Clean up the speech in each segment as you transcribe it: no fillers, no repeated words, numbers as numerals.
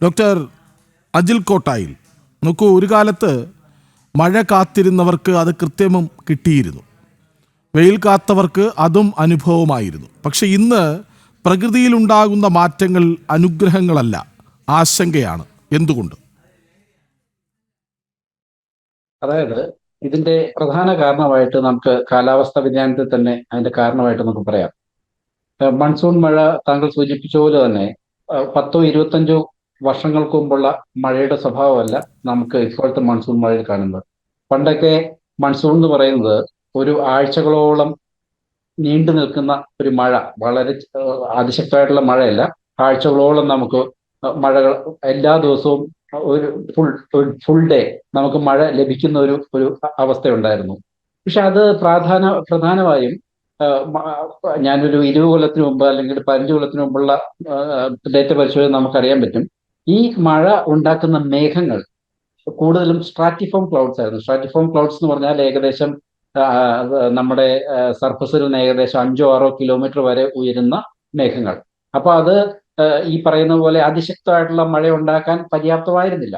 Doctor Ajil കോട്ടായിൽ, നോക്കൂ, ഒരു കാലത്ത് മഴ കാത്തിരുന്നവർക്ക് അത് കൃത്യമം കിട്ടിയിരുന്നു, വെയിൽ കാത്തവർക്ക് അതും അനുഭവമായിരുന്നു. പക്ഷെ ഇന്ന് പ്രകൃതിയിലുണ്ടാകുന്ന മാറ്റങ്ങൾ അനുഗ്രഹങ്ങളല്ല, ആശങ്കയാണ്. എന്തുകൊണ്ട്? അതായത് ഇതിന്റെ പ്രധാന കാരണമായിട്ട് നമുക്ക് കാലാവസ്ഥ വ്യതിയാനത്തിൽ തന്നെ അതിന്റെ കാരണമായിട്ട് നമുക്ക് പറയാം. മൺസൂൺ മഴ താങ്കൾ സൂചിപ്പിച്ച പോലെ തന്നെ 10-25 വർഷങ്ങൾക്ക് മുമ്പുള്ള മഴയുടെ സ്വഭാവമല്ല നമുക്ക് ഇപ്പോഴത്തെ മൺസൂൺ മഴയിൽ കാണുന്നത്. പണ്ടൊക്കെ മൺസൂൺ എന്ന് പറയുന്നത് ഒരു ആഴ്ചകളോളം നീണ്ടു നിൽക്കുന്ന ഒരു മഴ, വളരെ അതിശക്തമായിട്ടുള്ള മഴയല്ല, ആഴ്ചകളോളം നമുക്ക് മഴകൾ എല്ലാ ദിവസവും ഒരു ഫുൾ ഫുൾ ഡേ നമുക്ക് മഴ ലഭിക്കുന്ന ഒരു അവസ്ഥയുണ്ടായിരുന്നു. പക്ഷെ അത് പ്രധാനമായും ഞാനൊരു 20 കൊല്ലത്തിന് മുമ്പ് അല്ലെങ്കിൽ 15 കൊല്ലത്തിന് മുമ്പുള്ള ഡേറ്റ പരിശോധന നമുക്കറിയാൻ പറ്റും. ഈ മഴ ഉണ്ടാക്കുന്ന മേഘങ്ങൾ കൂടുതലും സ്ട്രാറ്റിഫോം ക്ലൗഡ്സ് ആയിരുന്നു. സ്ട്രാറ്റിഫോം ക്ലൗഡ്സ് എന്ന് പറഞ്ഞാൽ ഏകദേശം നമ്മുടെ സർഫസിൽ നിന്ന് ഏകദേശം 5-6 കിലോമീറ്റർ വരെ ഉയരുന്ന മേഘങ്ങൾ. അപ്പൊ അത് ഈ പറയുന്ന പോലെ അതിശക്തമായിട്ടുള്ള മഴ ഉണ്ടാക്കാൻ പര്യാപ്തമായിരുന്നില്ല.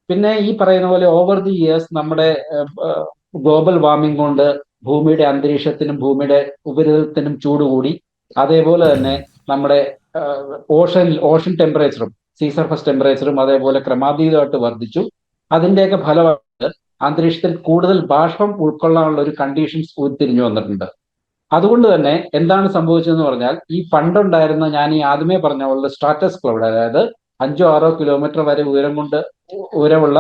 പിന്നെ ഈ പറയുന്ന പോലെ ഓവർ ദി ഇയേഴ്സ് നമ്മുടെ ഗ്ലോബൽ വാർമിംഗ് കൊണ്ട് ഭൂമിയുടെ അന്തരീക്ഷത്തിനും ഭൂമിയുടെ ഉപരിതലത്തിനും ചൂട് കൂടി. അതേപോലെ തന്നെ നമ്മുടെ ഓഷൻ ടെമ്പറേച്ചറും സീ സർഫസ് ടെമ്പറേച്ചറും അതേപോലെ ക്രമാതീതമായിട്ട് വർദ്ധിച്ചു. അതിന്റെയൊക്കെ ഫലമായിട്ട് അന്തരീക്ഷത്തിൽ കൂടുതൽ ബാഷ്പം ഉൾക്കൊള്ളാനുള്ള ഒരു കണ്ടീഷൻസ് ഉരുത്തിരിഞ്ഞു വന്നിട്ടുണ്ട്. അതുകൊണ്ട് തന്നെ എന്താണ് സംഭവിച്ചതെന്ന് പറഞ്ഞാൽ, ഈ പണ്ടുണ്ടായിരുന്ന ഞാൻ ഈ ആദ്യമേ പറഞ്ഞ പോലെ സ്ട്രാറ്റസ് ക്ലൗഡ്, അതായത് 5-6 കിലോമീറ്റർ വരെ ഉയരമുള്ള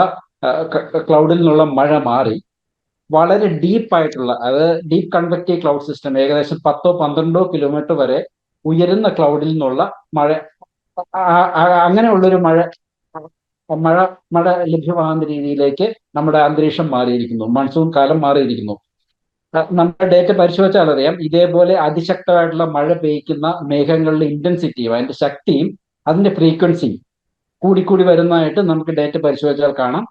ക്ലൗഡിൽ നിന്നുള്ള മഴ മാറി വളരെ ഡീപ്പായിട്ടുള്ള, അതായത് ഡീപ്പ് കൺവെക്റ്റീവ് ക്ലൗഡ് സിസ്റ്റം, ഏകദേശം 10-12 കിലോമീറ്റർ വരെ ഉയരുന്ന ക്ലൗഡിൽ നിന്നുള്ള മഴ, അങ്ങനെയുള്ളൊരു മഴ മഴ മഴ ലഭ്യമാകുന്ന രീതിയിലേക്ക് നമ്മുടെ അന്തരീക്ഷം മാറിയിരിക്കുന്നു, മൺസൂൺ കാലം മാറിയിരിക്കുന്നു. നമ്മുടെ ഡേറ്റ പരിശോധിച്ചാൽ അറിയാം, ഇതേപോലെ അതിശക്തമായിട്ടുള്ള മഴ പെയ്യ്ക്കുന്ന മേഘങ്ങളുടെ ഇന്റൻസിറ്റിയും അതിന്റെ ശക്തിയും അതിന്റെ ഫ്രീക്വൻസിയും കൂടിക്കൂടി വരുന്നതായിട്ട് നമുക്ക് ഡേറ്റ പരിശോധിച്ചാൽ കാണാം.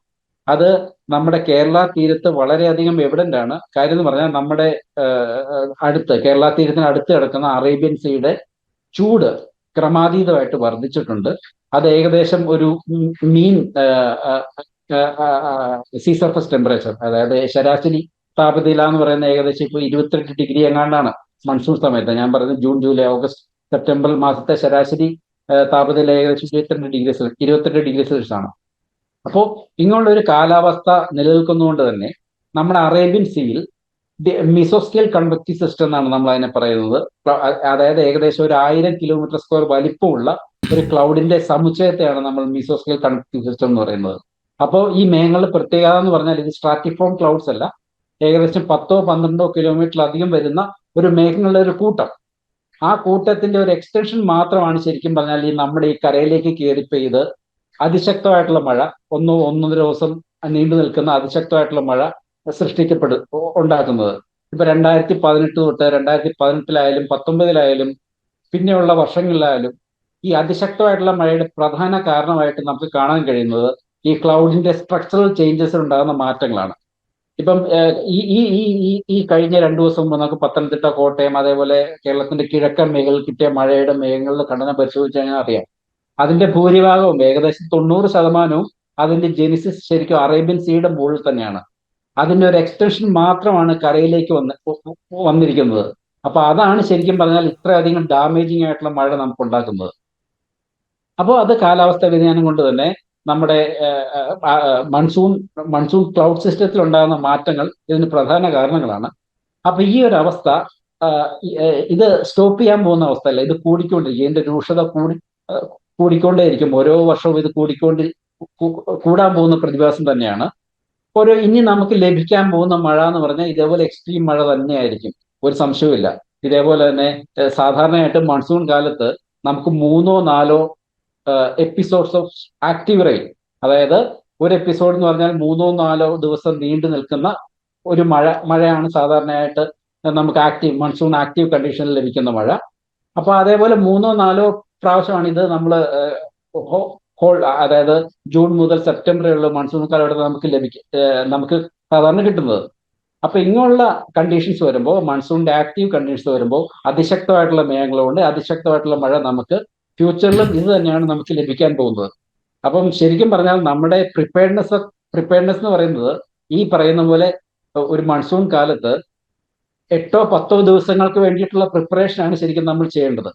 അത് നമ്മുടെ കേരള തീരത്ത് വളരെയധികം എവിഡന്റ് ആണ്. കാര്യം എന്ന് പറഞ്ഞാൽ നമ്മുടെ കേരള തീരത്തിന് അടുത്ത് കിടക്കുന്ന അറേബ്യൻ സീയുടെ ചൂട് ക്രമാതീതമായിട്ട് വർദ്ധിച്ചിട്ടുണ്ട്. അത് ഏകദേശം ഒരു മീൻ സീ സർഫസ് ടെമ്പറേച്ചർ, അതായത് ശരാശരി താപനില എന്ന് പറയുന്ന ഏകദേശം ഇപ്പോൾ 28 ഡിഗ്രി എങ്ങാണ്ടാണ് മൺസൂൺ സമയത്ത്. ഞാൻ പറയുന്നത് ജൂൺ, ജൂലൈ, ഓഗസ്റ്റ്, സെപ്റ്റംബർ മാസത്തെ ശരാശരി താപനില ഏകദേശം 28 ഡിഗ്രി സെൽഷ്യസ് ആണ്. അപ്പോൾ ഇങ്ങനെയുള്ള ഒരു കാലാവസ്ഥ നിലനിൽക്കുന്നതുകൊണ്ട് തന്നെ നമ്മുടെ അറേബ്യൻ സീയിൽ മിസോസ്കേൽ കൺവെക്റ്റീവ് സിസ്റ്റം എന്നാണ് നമ്മൾ അതിനെ പറയുന്നത്. അതായത് ഏകദേശം ഒരു 1000 കിലോമീറ്റർ സ്ക്വയർ വലിപ്പമുള്ള ഒരു ക്ലൗഡിന്റെ സമുച്ചയത്തെയാണ് നമ്മൾ മിസോസ്കേൽ കൺവെക്റ്റീവ് സിസ്റ്റം എന്ന് പറയുന്നത്. അപ്പോൾ ഈ മേഘങ്ങളുടെ പ്രത്യേകത എന്ന് പറഞ്ഞാൽ ഇത് സ്ട്രാറ്റിഫോം ക്ലൗഡ്സ് അല്ല, ഏകദേശം 10-12 കിലോമീറ്ററിലധികം വരുന്ന ഒരു മേഘങ്ങളുടെ ഒരു കൂട്ടം. ആ കൂട്ടത്തിന്റെ ഒരു എക്സ്റ്റൻഷൻ മാത്രമാണ് ശരിക്കും പറഞ്ഞാൽ ഈ നമ്മുടെ ഈ കരയിലേക്ക് കയറി പെയ്ത് അതിശക്തമായിട്ടുള്ള മഴ, 1-1.5 ദിവസം നീണ്ടു നിൽക്കുന്ന അതിശക്തമായിട്ടുള്ള മഴ ഉണ്ടാക്കുന്നത്. ഇപ്പൊ 2018 തൊട്ട് 2018-ലായാലും 2019-ലായാലും പിന്നെയുള്ള വർഷങ്ങളിലായാലും ഈ അതിശക്തമായിട്ടുള്ള മഴയുടെ പ്രധാന കാരണമായിട്ട് നമുക്ക് കാണാൻ കഴിയുന്നത് ഈ ക്ലൗഡിന്റെ സ്ട്രക്ചറൽ ചേഞ്ചസിൽ ഉണ്ടാകുന്ന മാറ്റങ്ങളാണ്. ഇപ്പം ഈ കഴിഞ്ഞ 2 ദിവസം മുമ്പ് നമുക്ക് പത്തനംതിട്ട, കോട്ടയം, അതേപോലെ കേരളത്തിന്റെ കിഴക്കൻ മേഖലയിൽ കിട്ടിയ മഴയുടെ മേഘങ്ങളുടെ ഘടന പരിശോധിച്ച് കഴിഞ്ഞാൽ അറിയാം, അതിന്റെ ഭൂരിഭാഗവും ഏകദേശം 90% അതിന്റെ ജെനിസിസ് ശരിക്കും അറേബ്യൻ സീയുടെ മുകളിൽ തന്നെയാണ്. അതിന്റെ ഒരു എക്സ്റ്റൻഷൻ മാത്രമാണ് കരയിലേക്ക് വന്നിരിക്കുന്നത്. അപ്പൊ അതാണ് ശരിക്കും പറഞ്ഞാൽ ഇത്രയധികം ഡാമേജിങ് ആയിട്ടുള്ള മഴ നമുക്ക് ഉണ്ടാക്കുന്നത്. അപ്പോൾ അത് കാലാവസ്ഥ വ്യതിയാനം കൊണ്ട് തന്നെ നമ്മുടെ മൺസൂൺ ക്ലൗഡ് സിസ്റ്റത്തിൽ ഉണ്ടാകുന്ന മാറ്റങ്ങൾ ഇതിന് പ്രധാന കാരണങ്ങളാണ്. അപ്പൊ ഈ ഒരു അവസ്ഥ ഇത് സ്റ്റോപ്പ് ചെയ്യാൻ പോകുന്ന അവസ്ഥയല്ല, ഇത് കൂടിക്കൊണ്ടിരിക്കും. ഇതിന്റെ രൂക്ഷത കൂടിക്കൊണ്ടേയിരിക്കും. ഓരോ വർഷവും ഇത് കൂടാൻ പോകുന്ന പ്രതിഭാസം തന്നെയാണ്. ഇനി നമുക്ക് ലഭിക്കാൻ പോകുന്ന മഴ എന്ന് പറഞ്ഞാൽ ഇതേപോലെ എക്സ്ട്രീം മഴ തന്നെയായിരിക്കും, ഒരു സംശയവുമില്ല. ഇതേപോലെ തന്നെ സാധാരണയായിട്ട് മൺസൂൺ കാലത്ത് നമുക്ക് 3-4 എപ്പിസോഡ്സ് ഓഫ് ആക്റ്റീവ് റെയിൻ, അതായത് ഒരു എപ്പിസോഡ് എന്ന് പറഞ്ഞാൽ 3-4 ദിവസം നീണ്ടു നിൽക്കുന്ന ഒരു മഴയാണ് സാധാരണയായിട്ട് നമുക്ക് മൺസൂൺ ആക്റ്റീവ് കണ്ടീഷനിൽ ലഭിക്കുന്ന മഴ. അപ്പൊ അതേപോലെ 3-4 പ്രാവശ്യമാണ് ഇത് നമ്മൾ അതായത് ജൂൺ മുതൽ സെപ്റ്റംബർ വരെയുള്ള മൺസൂൺ കാലഘട്ടത്തിൽ നമുക്ക് സാധാരണ കിട്ടുന്നത്. അപ്പൊ ഇങ്ങനെയുള്ള കണ്ടീഷൻസ് വരുമ്പോൾ, മൺസൂണിന്റെ ആക്റ്റീവ് കണ്ടീഷൻസ് വരുമ്പോൾ അതിശക്തമായിട്ടുള്ള മേഘങ്ങളുണ്ട്, അതിശക്തമായിട്ടുള്ള മഴ നമുക്ക് ഫ്യൂച്ചറിലും ഇത് തന്നെയാണ് നമുക്ക് ലഭിക്കാൻ പോകുന്നത്. അപ്പം ശരിക്കും പറഞ്ഞാൽ നമ്മുടെ പ്രിപ്പയർനെസ് എന്ന് പറയുന്നത് ഈ പറയുന്ന പോലെ ഒരു മൺസൂൺ കാലത്ത് 8 or 10 ദിവസങ്ങൾക്ക് വേണ്ടിയിട്ടുള്ള പ്രിപ്പറേഷൻ ആണ് ശരിക്കും നമ്മൾ ചെയ്യേണ്ടത്.